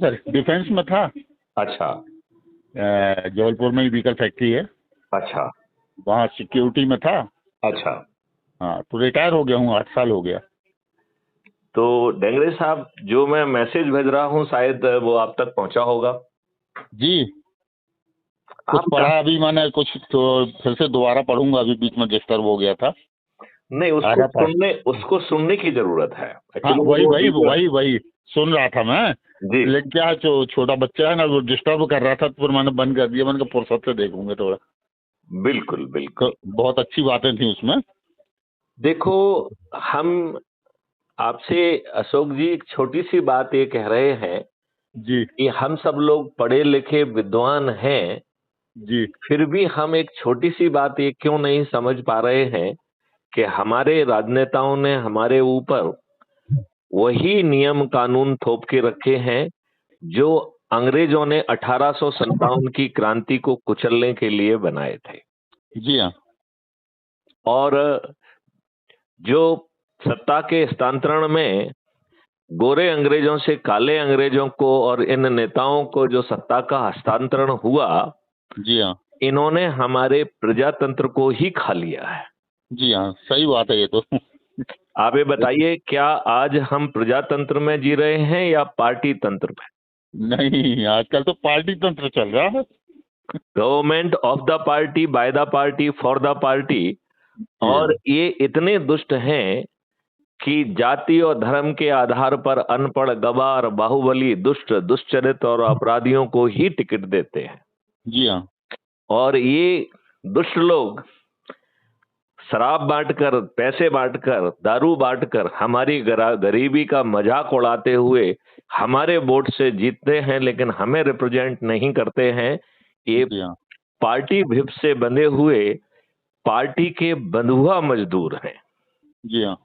Sir, defence में था। अच्छा जबलपुर में ही व्हीकल फैक्ट्री है, अच्छा वहाँ सिक्योरिटी में था। अच्छा। हाँ, तो रिटायर हो गया हूँ, 8 साल हो गया। तो डेंगरे साहब, जो मैं मैसेज भेज रहा हूँ शायद वो आप तक पहुंचा होगा। जी, कुछ आप पढ़ा अभी मैंने, कुछ तो फिर से दोबारा पढ़ूंगा, अभी बीच में डिस्टर्ब हो गया था। नहीं, आधा पढ़ उसको सुनने की जरूरत है हाँ, एक्चुअली। वही वो वही वही वही सुन रहा था मैं। जी लेकिन क्या, जो छोटा बच्चा है ना, वो डिस्टर्ब कर रहा था, तो फिर मैंने बंद कर दिया। मैंने कहा फुर्सत से देखूंगे थोड़ा। बिल्कुल बिल्कुल। तो बहुत अच्छी बातें थी उसमें। देखो, हम आपसे अशोक जी एक छोटी सी बात ये कह रहे हैं जी कि हम सब लोग पढ़े लिखे विद्वान हैं, जी फिर भी हम एक छोटी सी बात ये क्यों नहीं समझ पा रहे हैं कि हमारे राजनेताओं ने हमारे ऊपर वही नियम कानून थोप के रखे हैं जो अंग्रेजों ने 1857 की क्रांति को कुचलने के लिए बनाए थे। जी हाँ और जो सत्ता के हस्तांतरण में गोरे अंग्रेजों से काले अंग्रेजों को और इन नेताओं को जो सत्ता का हस्तांतरण हुआ, जी हाँ इन्होंने हमारे प्रजातंत्र को ही खा लिया है। जी हाँ, सही बात है ये तो। आप ये बताइए, क्या आज हम प्रजातंत्र में जी रहे हैं या पार्टी तंत्र में? नहीं, आजकल तो पार्टी तंत्र चल रहा है। Government of the party, by the party, for the party. जी हाँ और ये इतने दुष्ट हैं कि जाति और धर्म के आधार पर अनपढ़, गवार, बाहुबली, दुष्ट, दुष्चरित और अपराधियों को ही टिकट देते हैं। जी हाँ और ये दुष्ट लोग शराब बांटकर, पैसे बांटकर, दारू बांटकर हमारी गरीबी का मजाक उड़ाते हुए हमारे वोट से जीतते हैं, लेकिन हमें रिप्रेजेंट नहीं करते हैं। ये जी हाँ पार्टी भिप से बंधे हुए पार्टी के बंधुआ मजदूर हैं। जी हाँ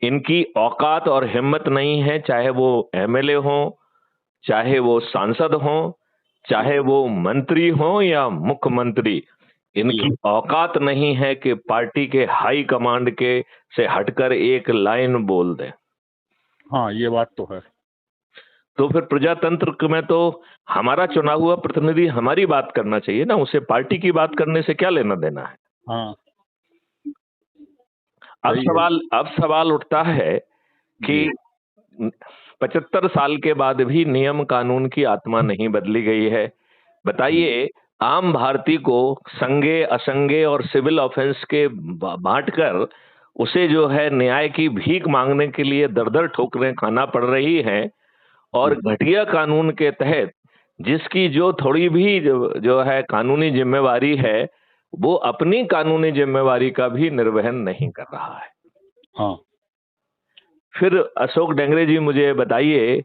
इनकी औकात और हिम्मत नहीं है, चाहे वो एमएलए हो, चाहे वो सांसद हो, चाहे वो मंत्री हो या मुख्यमंत्री। जी इनकी हाँ औकात नहीं है कि पार्टी के हाई कमांड के से हटकर एक लाइन बोल दें। हाँ, ये बात तो है। तो फिर प्रजातंत्र में तो हमारा चुना हुआ प्रतिनिधि हमारी बात करना चाहिए ना, उसे पार्टी की बात करने से क्या लेना देना है। हाँ, अब सही है। सवाल उठता है कि जी 75 साल के बाद भी नियम कानून की आत्मा नहीं बदली गई है। बताइए, आम भारतीय को संज्ञेय, असंज्ञेय और सिविल ऑफेंस के बांटकर उसे जो है न्याय की भीख मांगने के लिए दर दर ठोकरें खाना पड़ रही हैं। और जी घटिया कानून के तहत जिसकी जो थोड़ी भी जो है कानूनी जिम्मेवारी है, वो अपनी कानूनी जिम्मेवारी का भी निर्वहन नहीं कर रहा है। हाँ फिर अशोक डेंगरे जी, मुझे बताइए,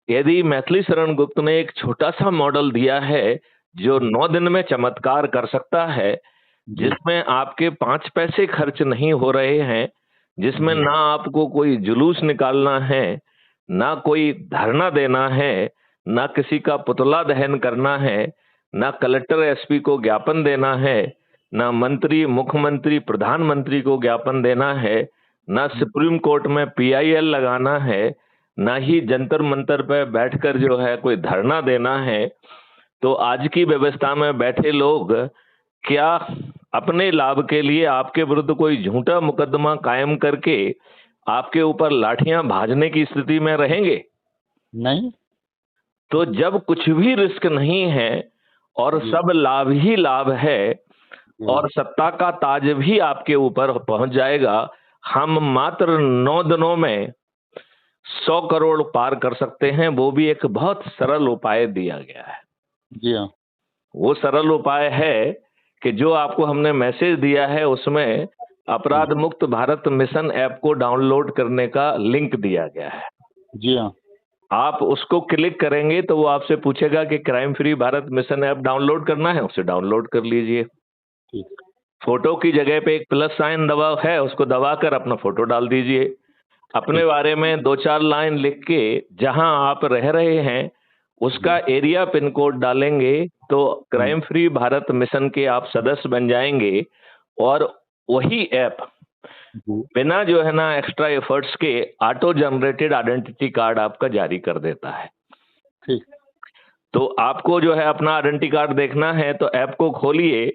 यदि मैथिली शरण गुप्त ने एक छोटा सा मॉडल दिया है जो 9 दिन में चमत्कार कर सकता है, जी जिसमें आपके 5 पैसे खर्च नहीं हो रहे हैं, जिसमें जी ना आपको कोई जुलूस निकालना है, ना कोई धरना देना है, ना किसी का पुतला दहन करना है, ना कलेक्टर एसपी को ज्ञापन देना है, ना मंत्री, मुख्यमंत्री, प्रधानमंत्री को ज्ञापन देना है, ना सुप्रीम कोर्ट में पीआईएल लगाना है, ना ही जंतर मंतर पे बैठकर जो है कोई धरना देना है। तो आज की व्यवस्था में बैठे लोग क्या अपने लाभ के लिए आपके विरुद्ध कोई झूठा मुकदमा कायम करके आपके ऊपर लाठियां भाजने की स्थिति में रहेंगे? नहीं। तो जब कुछ भी रिस्क नहीं है और जी सब लाभ ही लाभ है जी और सत्ता का ताज भी आपके ऊपर पहुंच जाएगा, हम मात्र 9 दिनों में 100 करोड़ पार कर सकते हैं। वो भी एक बहुत सरल उपाय दिया गया है। जी हाँ वो सरल उपाय है कि जो आपको हमने मैसेज दिया है उसमें अपराध मुक्त भारत मिशन ऐप को डाउनलोड करने का लिंक दिया गया है। जी हाँ आप उसको क्लिक करेंगे तो वो आपसे पूछेगा कि crime free Bharat mission app download करना है, उसे डाउनलोड कर लीजिए। ठीक। फोटो की जगह पे एक प्लस साइन दबा है, उसको दबाकर अपना फोटो डाल दीजिए। अपने ठीक। बारे में 2-4 लाइन लिख के जहां आप रह रहे हैं उसका एरिया पिन कोड डालेंगे तो क्राइम फ्री भारत मिशन के आप सदस्य बन जाएंगे। और वही ऐप जी बिना जो है ना एक्स्ट्रा एफर्ट्स के ऑटो जनरेटेड आइडेंटिटी कार्ड आपका जारी कर देता है। ठीक। तो आपको जो है अपना आइडेंटिटी कार्ड देखना है तो ऐप को खोलिए,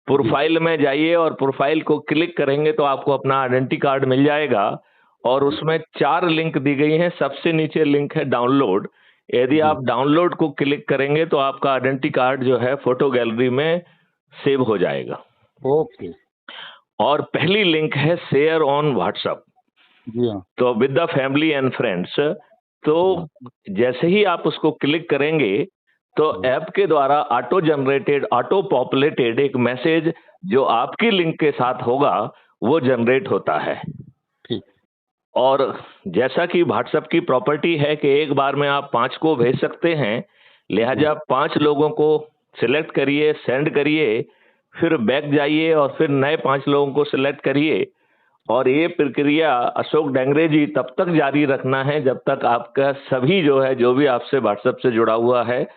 प्रोफाइल में जाइए और प्रोफाइल को क्लिक करेंगे तो आपको अपना आइडेंटिटी कार्ड मिल जाएगा। और उसमें 4 लिंक दी गई हैं। सबसे नीचे लिंक है डाउनलोड। यदि आप डाउनलोड को क्लिक करेंगे तो आपका आइडेंटिटी कार्ड जो है फोटो गैलरी में सेव हो जाएगा। ओके। और पहली लिंक है शेयर ऑन व्हाट्सएप, जी हाँ। तो with the family and friends. तो जैसे ही आप उसको क्लिक करेंगे तो ऐप के द्वारा ऑटो जनरेटेड, ऑटो पॉपुलेटेड एक मैसेज जो आपकी लिंक के साथ होगा वो जनरेट होता है। ठीक। और जैसा कि व्हाट्सएप की प्रॉपर्टी है कि एक बार में आप 5 को भेज सकते हैं, लिहाजा 5 लोगों को सिलेक्ट करिए, सेंड करिए, फिर बैक जाइए और फिर नए 5 लोगों को सिलेक्ट करिए। और ये प्रक्रिया अशोक डांगरे जी तब तक जारी रखना है जब तक आपका सभी जो है, जो भी आपसे व्हाट्सएप से जुड़ा हुआ है,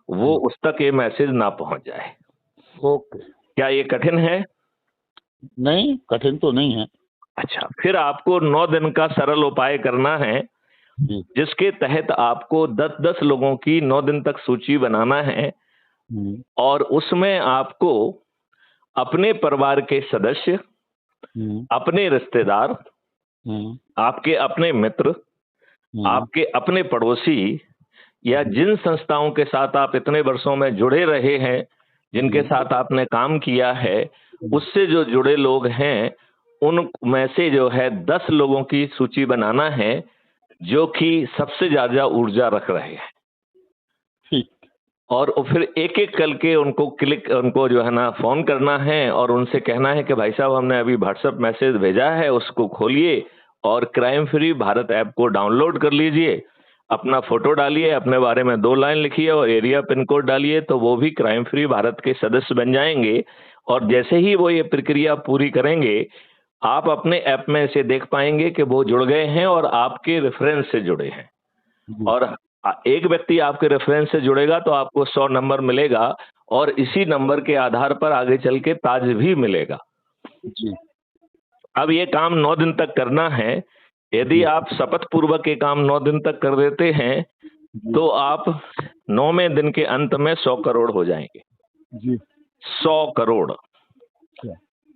वो उस तक ये मैसेज ना पहुंच जाए। ओके। क्या ये कठिन है? नहीं, कठिन तो नहीं है। अच्छा, फिर आपको 9 दिन का सरल उपाय करना है, जी। जिसके तहत आपको 10-10 लोगों की 9 दिन तक सूची बनाना है। और उसमें आपको अपने परिवार के सदस्य, अपने रिश्तेदार, आपके अपने मित्र, आपके अपने पड़ोसी या जिन संस्थाओं के साथ आप इतने वर्षों में जुड़े रहे हैं, जिनके साथ आपने काम किया है, उससे जो जुड़े लोग हैं, उन में से जो है 10 लोगों की सूची बनाना है जो कि सबसे ज्यादा ऊर्जा रख रहे हैं। ठीक। और फिर एक एक करके उनको जो है ना फोन करना है और उनसे कहना है कि भाई साहब हमने अभी व्हाट्सएप मैसेज भेजा है, उसको खोलिए और क्राइम फ्री भारत ऐप को डाउनलोड कर लीजिए, अपना फोटो डालिए, अपने बारे में 2 लाइन लिखिए और एरिया पिन कोड डालिए, तो वो भी क्राइम फ्री भारत के सदस्य बन जाएंगे। और जैसे ही वो ये प्रक्रिया पूरी करेंगे, आप अपने ऐप में से देख पाएंगे कि वो जुड़ गए हैं और आपके रेफरेंस से जुड़े हैं। और एक व्यक्ति आपके रेफरेंस से जुड़ेगा तो आपको 100 नंबर मिलेगा और इसी नंबर के आधार पर आगे चल के ताज भी मिलेगा। जी। अब ये काम 9 दिन तक करना है। यदि आप शपथ पूर्वक ये काम 9 दिन तक कर देते हैं तो आप 9वें दिन के अंत में 100 करोड़ हो जाएंगे। जी। 100 करोड़।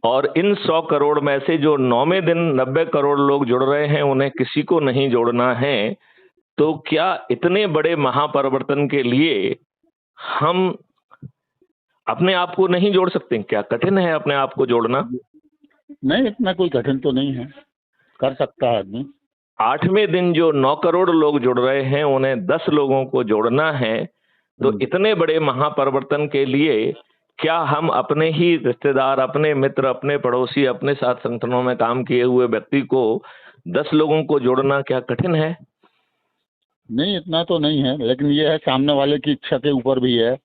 और इन 100 करोड़ में से जो 9वें दिन 90 करोड़ लोग जुड़ रहे हैं, उन्हें किसी को नहीं जोड़ना है। तो क्या इतने बड़े महापरिवर्तन के लिए हम अपने आप को नहीं जोड़ सकते? क्या कठिन है अपने आप को जोड़ना? नहीं, इतना कोई कठिन तो नहीं है, कर सकता है आदमी। 8वें दिन जो 9 करोड़ लोग जुड़ रहे हैं, उन्हें 10 लोगों को जोड़ना है। तो इतने बड़े महापरिवर्तन के लिए क्या हम अपने ही रिश्तेदार, अपने मित्र, अपने पड़ोसी, अपने साथ संगठनों में काम किए हुए व्यक्ति को 10 लोगों को जोड़ना क्या कठिन है? नहीं, इतना तो नहीं है, लेकिन ये है सामने वाले की इच्छा के ऊपर भी है।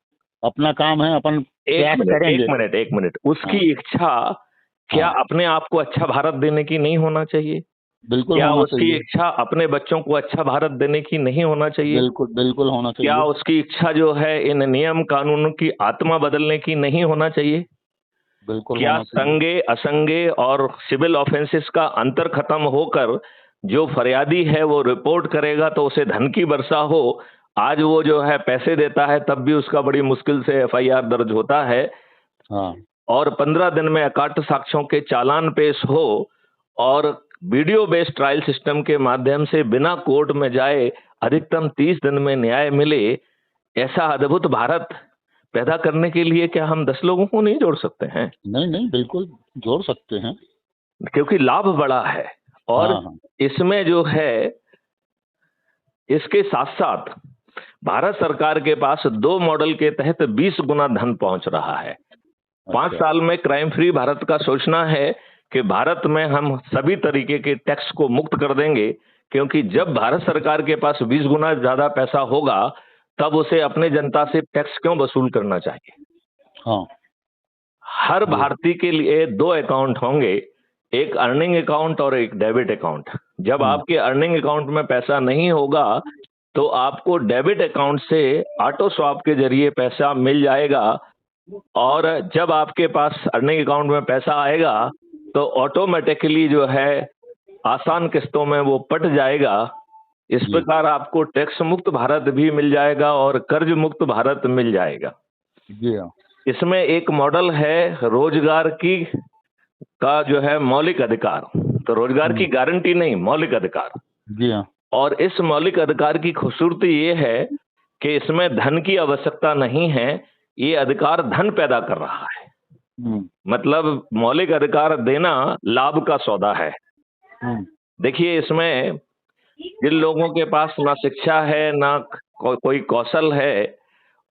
अपना काम है, अपन प्रयास करेंगे। एक मिनट, उसकी इच्छा क्या अपने आप को अच्छा भारत देने की नहीं होना चाहिए? बिल्कुल क्या होना उसकी चाहिए। इच्छा अपने बच्चों को अच्छा भारत देने की नहीं होना चाहिए? बिल्कुल बिल्कुल होना चाहिए। क्या उसकी इच्छा जो है इन नियम कानूनों की आत्मा बदलने की नहीं होना चाहिए? बिल्कुल क्या होना चाहिए। संज्ञेय, असंज्ञेय और सिविल ऑफेंसेस का अंतर खत्म होकर जो फरियादी है वो रिपोर्ट करेगा तो उसे धन की वर्षा हो? आज वो जो है पैसे देता है तब भी उसका बड़ी मुश्किल से एफआईआर दर्ज होता है। हाँ। और 15 दिन में अकाट साक्ष्यों के चालान पेश हो और वीडियो बेस्ड ट्रायल सिस्टम के माध्यम से बिना कोर्ट में जाए अधिकतम 30 दिन में न्याय मिले, ऐसा अद्भुत भारत पैदा करने के लिए क्या हम 10 लोगों को नहीं जोड़ सकते हैं? नहीं नहीं, बिल्कुल जोड़ सकते हैं, क्योंकि लाभ बड़ा है। और हाँ। इसमें जो है, इसके साथ साथ भारत सरकार के पास 2 मॉडल के तहत 20 गुना धन पहुंच रहा है। 5 साल में क्राइम फ्री भारत का सोचना है कि भारत में हम सभी तरीके के टैक्स को मुक्त कर देंगे, क्योंकि जब भारत सरकार के पास 20 गुना ज्यादा पैसा होगा तब उसे अपने जनता से टैक्स क्यों वसूल करना चाहिए? हाँ। हर भारतीय के लिए 2 अकाउंट होंगे, एक अर्निंग अकाउंट और एक डेबिट अकाउंट। जब आपके अर्निंग अकाउंट में पैसा नहीं होगा तो आपको डेबिट अकाउंट से ऑटो स्वैप के जरिए पैसा मिल जाएगा, और जब आपके पास अर्निंग अकाउंट में पैसा आएगा तो ऑटोमेटिकली जो है आसान किस्तों में वो पट जाएगा। इस जी प्रकार आपको टैक्स मुक्त भारत भी मिल जाएगा और कर्ज मुक्त भारत मिल जाएगा। जी हाँ। इसमें एक मॉडल है रोजगार की का जो है मौलिक अधिकार, तो रोजगार की गारंटी नहीं, मौलिक अधिकार। जी हाँ। और इस मौलिक अधिकार की खूबसूरती ये है कि इसमें धन की आवश्यकता नहीं है, ये अधिकार धन पैदा कर रहा है। मतलब मौलिक अधिकार देना लाभ का सौदा है। देखिए, इसमें जिन लोगों के पास ना शिक्षा है, ना कोई कौशल है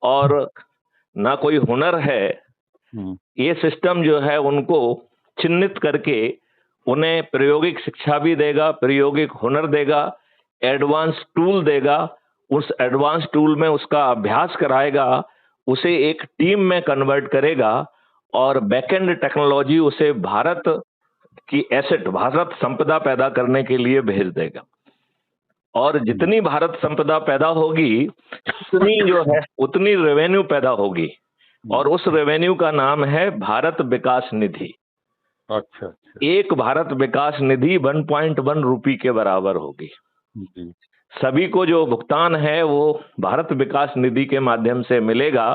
और ना कोई हुनर है, ये सिस्टम जो है उनको चिन्हित करके उन्हें प्रायोगिक शिक्षा भी देगा, प्रायोगिक हुनर देगा, एडवांस टूल देगा, उस एडवांस टूल में उसका अभ्यास कराएगा, उसे एक टीम में कन्वर्ट करेगा और बैकएंड टेक्नोलॉजी उसे भारत की एसेट, भारत संपदा पैदा करने के लिए भेज देगा। और जितनी भारत संपदा पैदा होगी उतनी जो है उतनी रेवेन्यू पैदा होगी, और उस रेवेन्यू का नाम है भारत विकास निधि। अच्छा। एक भारत विकास निधि 1.1 रुपये के बराबर होगी। जी सभी को जो भुगतान है वो भारत विकास निधि के माध्यम से मिलेगा,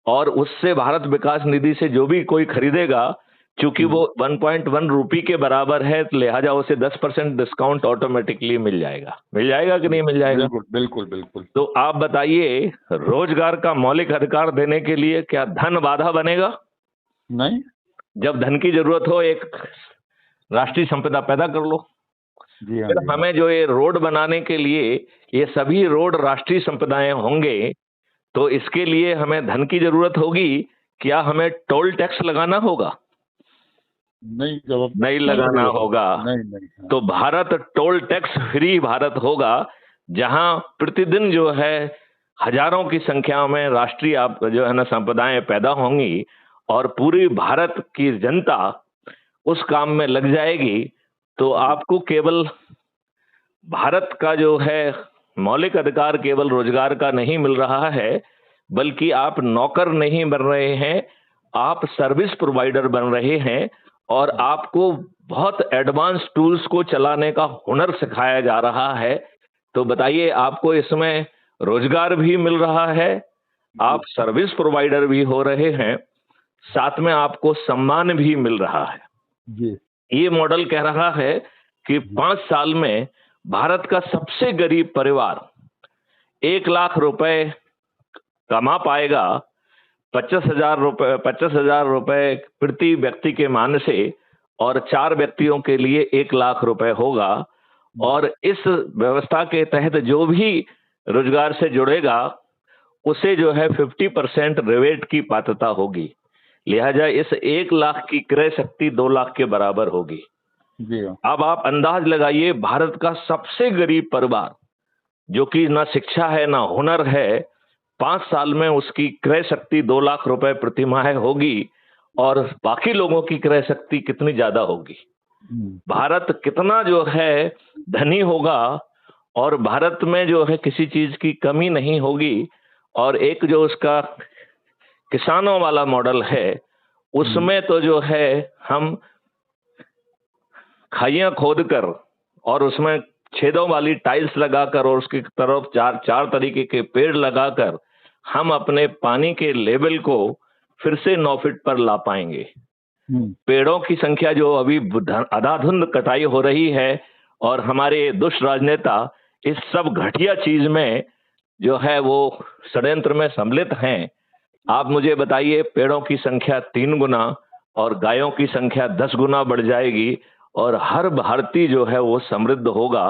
और उससे भारत विकास निधि से जो भी कोई खरीदेगा, चूंकि वो 1.1 रुपये के बराबर है, तो लिहाजा उसे 10% डिस्काउंट ऑटोमेटिकली मिल जाएगा। मिल जाएगा कि नहीं मिल जाएगा? बिल्कुल बिल्कुल बिल्कुल। तो आप बताइए, रोजगार का मौलिक अधिकार देने के लिए क्या धन बाधा बनेगा? नहीं। जब धन की जरूरत हो, एक राष्ट्रीय संपदा पैदा कर लो। जी हाँ। फिर हमें जो ये रोड बनाने के लिए ये सभी रोड राष्ट्रीय संपदाएं होंगे, तो इसके लिए हमें धन की जरूरत होगी। क्या हमें टोल टैक्स लगाना होगा? नहीं, जब नहीं लगाना होगा। नहीं। तो Bharat toll tax free Bharat होगा, जहां प्रतिदिन जो है हजारों की संख्या में राष्ट्रीय आप जो है ना संपदाएं पैदा होंगी, और पूरी भारत की जनता उस काम में लग जाएगी। तो आपको केवल भारत का जो है मौलिक अधिकार केवल रोजगार का नहीं मिल रहा है, बल्कि आप नौकर नहीं बन रहे हैं, आप सर्विस प्रोवाइडर बन रहे हैं, और आपको बहुत एडवांस टूल्स को चलाने का हुनर सिखाया जा रहा है। तो बताइए, आपको इसमें रोजगार भी मिल रहा है, आप सर्विस प्रोवाइडर भी हो रहे हैं, साथ में आपको सम्मान भी मिल रहा है। जी। ये मॉडल कह रहा है कि 5 साल में भारत का सबसे गरीब परिवार 1 लाख रुपए कमा पाएगा, 50,000 रुपए प्रति व्यक्ति के मान से, और 4 व्यक्तियों के लिए 1 लाख रुपए होगा। और इस व्यवस्था के तहत जो भी रोजगार से जुड़ेगा, उसे जो है 50% रिबेट की पात्रता होगी। लिहाजा इस 1 लाख की क्रय शक्ति 2 लाख के बराबर होगी। जी हाँ। अब आप अंदाज लगाइए, भारत का सबसे गरीब परिवार जो कि ना शिक्षा है ना हुनर है, 5 साल में उसकी क्रय शक्ति 2 लाख रुपए प्रति माह होगी, और बाकी लोगों की क्रय शक्ति कितनी ज्यादा होगी। भारत कितना जो है धनी होगा, और भारत में जो है किसी चीज की कमी नहीं होगी। और एक जो उसका किसानों वाला मॉडल है, उसमें तो जो है हम खाइयां खोद कर और उसमें छेदों वाली टाइल्स लगाकर और उसकी तरफ चार तरीके के पेड़ लगाकर हम अपने पानी के लेवल को फिर से 9 फीट पर ला पाएंगे। पेड़ों की संख्या जो अभी अंधाधुंध कटाई हो रही है, और हमारे दुष्ट राजनेता इस सब घटिया चीज में जो है वो षड्यंत्र में सम्मिलित हैं। आप मुझे बताइए, पेड़ों की संख्या 3 गुना और गायों की संख्या 10 गुना बढ़ जाएगी, और हर भारतीय जो है वो समृद्ध होगा।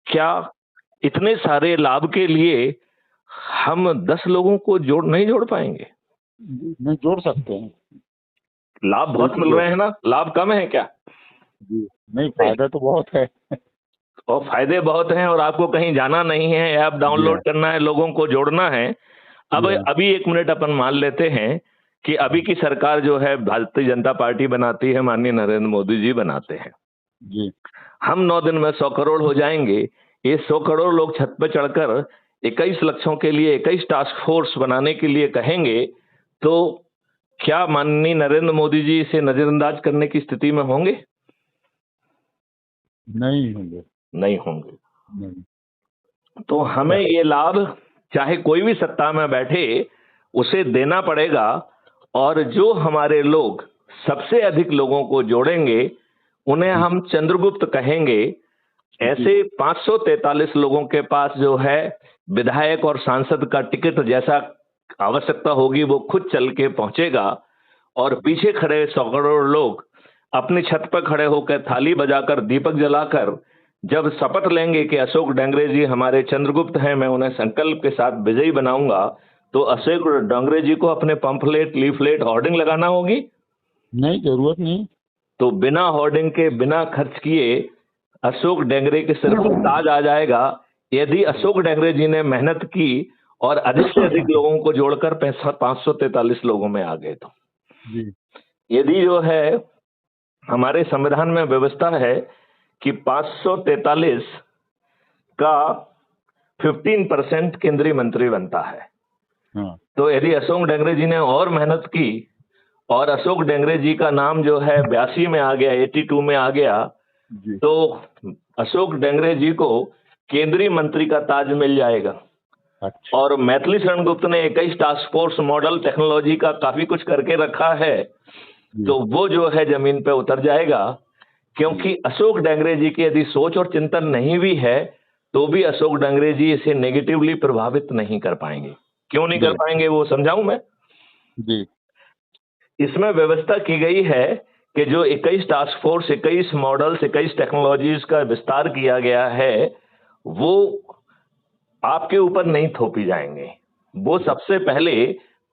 क्या इतने सारे लाभ के लिए हम 10 लोगों को नहीं जोड़ पाएंगे? नहीं, जोड़ सकते हैं। लाभ बहुत मिल रहे हैं ना, लाभ कम है क्या? जी नहीं, फायदा तो बहुत है। और फायदे बहुत हैं, और आपको कहीं जाना नहीं है, ऐप डाउनलोड करना है, लोगों को जोड़ना है। अब अभी 1 मिनट अपन मान लेते हैं कि अभी की सरकार जो है भारतीय जनता पार्टी बनाती है, माननीय नरेंद्र मोदी जी बनाते हैं जी। हम 9 दिन में 100 करोड़ हो जाएंगे। ये 100 करोड़ लोग छत पे चढ़कर 21 लक्ष्यों के लिए 21 टास्क फोर्स बनाने के लिए कहेंगे, तो क्या माननीय नरेंद्र मोदी जी इसे नजरअंदाज करने की स्थिति में होंगे? नहीं होंगे। नहीं होंगे। नहीं। तो हमें ये लाभ चाहे कोई भी सत्ता में बैठे उसे देना पड़ेगा। और जो हमारे लोग सबसे अधिक लोगों को जोड़ेंगे उन्हें हम चंद्रगुप्त कहेंगे। ऐसे 543 लोगों के पास जो है विधायक और सांसद का टिकट जैसा आवश्यकता होगी वो खुद चल के पहुंचेगा, और पीछे खड़े 100 करोड़ लोग अपनी छत पर खड़े होकर थाली बजाकर दीपक जलाकर जब शपथ लेंगे कि अशोक डंगरे जी हमारे चंद्रगुप्त हैं, मैं उन्हें संकल्प के साथ विजयी बनाऊंगा, तो अशोक डंगरे जी को अपने पंफलेट, लीफलेट, होर्डिंग लगाना होगी? नहीं, जरूरत नहीं। तो बिना होर्डिंग के, बिना खर्च किए अशोक डंगरे के सिर पर ताज आ जाएगा यदि अशोक डंगरे जी ने मेहनत की और अधिक से अधिक लोगों को जोड़कर 543 लोगों में आ गए। तो जी। यदि जो है हमारे संविधान में व्यवस्था है कि 543 का 15% केंद्रीय मंत्री बनता है। हाँ। तो यदि अशोक डंगरे जी ने और मेहनत की और अशोक डंगरे जी का नाम जो है 82 में आ गया, 82 में आ गया, जी। तो अशोक डंगरे जी को केंद्रीय मंत्री का ताज मिल जाएगा। अच्छा। और मैथिली शरण गुप्त ने 21 टास्क फोर्स मॉडल टेक्नोलॉजी का काफी कुछ करके रखा है, तो वो जो है जमीन पे उतर जाएगा। क्योंकि अशोक डंगरे जी की यदि सोच और चिंतन नहीं भी है तो भी अशोक डंगरे जी इसे नेगेटिवली प्रभावित नहीं कर पाएंगे। क्यों नहीं कर पाएंगे वो समझाऊं मैं? जी। इसमें व्यवस्था की गई है कि जो 21 टास्क फोर्स, 21 मॉडल्स, 21 टेक्नोलॉजीज का विस्तार किया गया है वो आपके ऊपर नहीं थोपी जाएंगे। वो सबसे पहले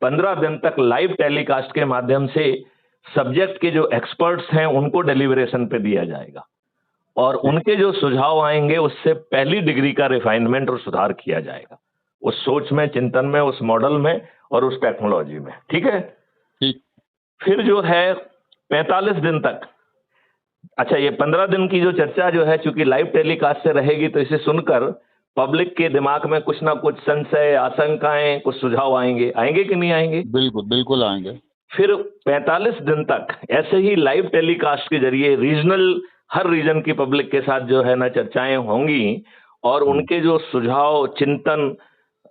15 दिन तक लाइव टेलीकास्ट के माध्यम से सब्जेक्ट के जो एक्सपर्ट्स हैं उनको डेलीब्रेशन पे दिया जाएगा, और उनके जो सुझाव आएंगे उससे पहली डिग्री का रिफाइनमेंट और सुधार किया जाएगा उस सोच में, चिंतन में, उस मॉडल में और उस टेक्नोलॉजी में। ठीक है? ठीक। फिर जो है 45 दिन तक, अच्छा ये 15 दिन की जो चर्चा जो है चूंकि लाइव टेलीकास्ट से रहेगी तो इसे सुनकर पब्लिक के दिमाग में कुछ ना कुछ संशय, आशंकाएं, कुछ सुझाव आएंगे। आएंगे कि नहीं आएंगे? बिल्कुल बिल्कुल आएंगे। फिर 45 दिन तक ऐसे ही लाइव टेलीकास्ट के जरिए रीजनल, हर रीजन की पब्लिक के साथ जो है ना चर्चाएं होंगी, और उनके जो सुझाव, चिंतन,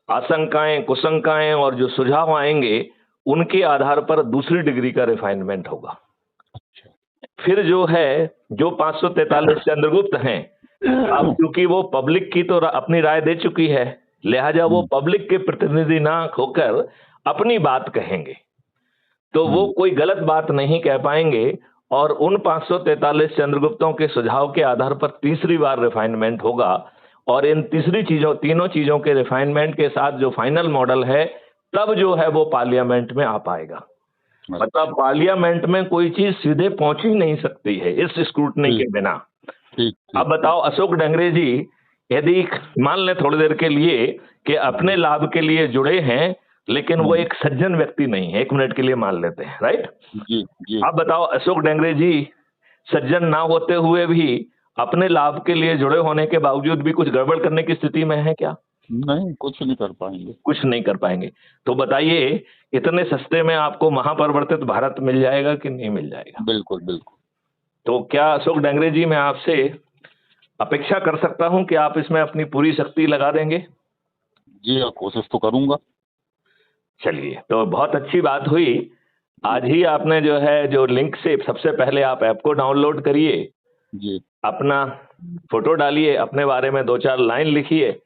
आशंकाएं, कुशंकाएं और जो सुझाव आएंगे उनके आधार पर दूसरी डिग्री का रिफाइनमेंट होगा। फिर जो है जो 543 चंद्रगुप्त हैं, अब क्योंकि वो पब्लिक की तो अपनी राय दे चुकी है, लिहाजा वो पब्लिक के प्रतिनिधि ना होकर अपनी बात कहेंगे, तो वो कोई गलत बात नहीं कह पाएंगे। और उन 543 चंद्रगुप्तों के सुझाव के आधार पर तीसरी बार रिफाइनमेंट होगा, और इन तीनों चीजों के रिफाइनमेंट के साथ जो फाइनल मॉडल है तब जो है वो पार्लियामेंट में आ पाएगा। मतलब पार्लियामेंट में कोई चीज सीधे पहुंच ही नहीं सकती है इस स्क्रूटनी के बिना। अब बताओ अशोक डंगरे जी यदि मान लें थोड़ी देर के लिए कि अपने लाभ के लिए जुड़े हैं, लेकिन वो एक सज्जन व्यक्ति नहीं है, 1 मिनट के लिए मान लेते हैं, राइट? जी जी। अब बताओ अशोक डंगरे जी सज्जन ना होते हुए भी अपने लाभ के लिए जुड़े होने के बावजूद भी कुछ गड़बड़ करने की स्थिति में है क्या? नहीं, कुछ नहीं कर पाएंगे। कुछ नहीं कर पाएंगे। तो बताइए इतने सस्ते में आपको महापरिवर्तित भारत मिल जाएगा कि नहीं मिल जाएगा? बिल्कुल बिल्कुल। तो क्या अशोक डंगरे जी मैं आपसे अपेक्षा कर सकता हूं कि आप इसमें अपनी पूरी शक्ति लगा देंगे? जी हाँ, कोशिश तो करूंगा। चलिए, तो बहुत अच्छी बात हुई। आज ही आपने जो है जो लिंक से सबसे पहले आप ऐप को डाउनलोड करिए, जी। अपना फोटो डालिए, अपने बारे में 2-4 लाइन लिखिए,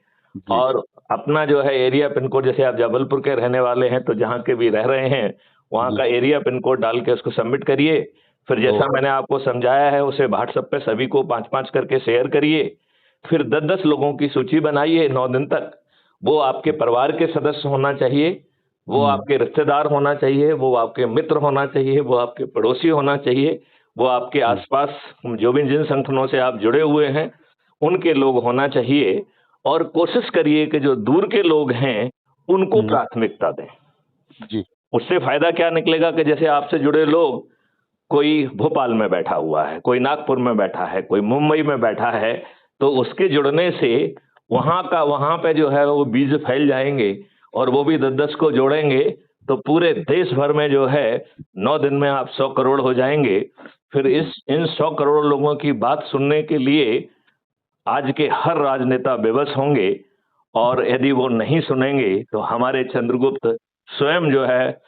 और अपना जो है एरिया पिन कोड, जैसे आप जबलपुर के रहने वाले हैं तो जहाँ के भी रह रहे हैं वहाँ का एरिया पिन कोड डाल के उसको सबमिट करिए। फिर जैसा मैंने आपको समझाया है उसे व्हाट्सएप पे सभी को 5-5 करके शेयर करिए। फिर 10-10 लोगों की सूची बनाइए 9 दिन तक। वो आपके परिवार के सदस्य होना चाहिए, वो आपके रिश्तेदार होना चाहिए, वो आपके मित्र होना चाहिए, वो आपके पड़ोसी होना चाहिए, वो आपके आसपास जो भी जिन संगठनों से आप जुड़े हुए हैं उनके लोग होना चाहिए। और कोशिश करिए कि जो दूर के लोग हैं उनको प्राथमिकता दें। जी। उससे फायदा क्या निकलेगा कि जैसे आपसे जुड़े लोग, कोई भोपाल में बैठा हुआ है, कोई नागपुर में बैठा है, कोई मुंबई में बैठा है, तो उसके जुड़ने से वहां पे जो है वो बीज फैल जाएंगे, और वो भी 10-10 को जोड़ेंगे तो पूरे देश भर में जो है 9 दिन में आप 100 करोड़ हो जाएंगे। फिर इन 100 करोड़ लोगों की बात सुनने के लिए आज के हर राजनेता बेबस होंगे, और यदि वो नहीं सुनेंगे तो हमारे चंद्रगुप्त स्वयं जो है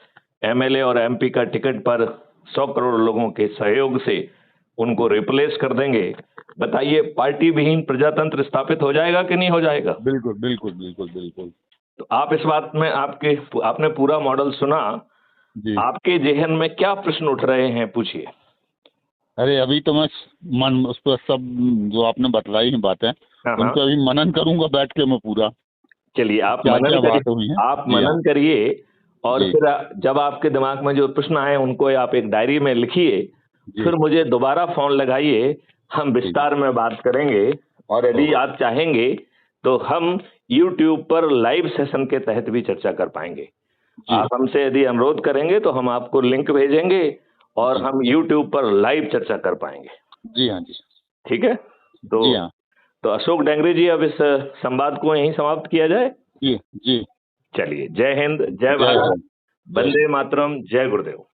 एमएलए और एमपी का टिकट पर 100 करोड़ लोगों के सहयोग से उनको रिप्लेस कर देंगे। बताइए, पार्टी विहीन प्रजातंत्र स्थापित हो जाएगा कि नहीं हो जाएगा? बिल्कुल बिल्कुल बिल्कुल बिल्कुल। तो आप इस बात में आपने पूरा मॉडल सुना, जी। आपके जहन में क्या प्रश्न उठ रहे हैं, पूछिए। अरे अभी तो मैं मन उस पर सब जो आपने बतलाई हैं बातें, हाँ उन हाँ, पर अभी मनन करूंगा बैठ के मैं पूरा, चलिए आप क्या मनन क्या बात करिए, हुई है। आप जी हाँ। मनन करिए। और जी फिर जब आपके दिमाग में जो प्रश्न आए उनको आप एक डायरी में लिखिए, जी फिर मुझे दोबारा फोन लगाइए, हम जी। विस्तार में बात करेंगे। और यदि ओके। आप चाहेंगे तो हम YouTube पर लाइव सेशन के तहत भी चर्चा कर पाएंगे। जी आप हमसे यदि अनुरोध करेंगे तो हम आपको लिंक भेजेंगे और जी हम YouTube पर लाइव चर्चा कर पाएंगे। जी हाँ जी। ठीक है? जी हाँ। तो अशोक डेंगरे जी, अब इस संवाद को यहीं समाप्त किया जाए। जी जी। चलिए, जय हिंद, जय जय भारत, हिंद। जय वंदे मातरम, जय गुरुदेव।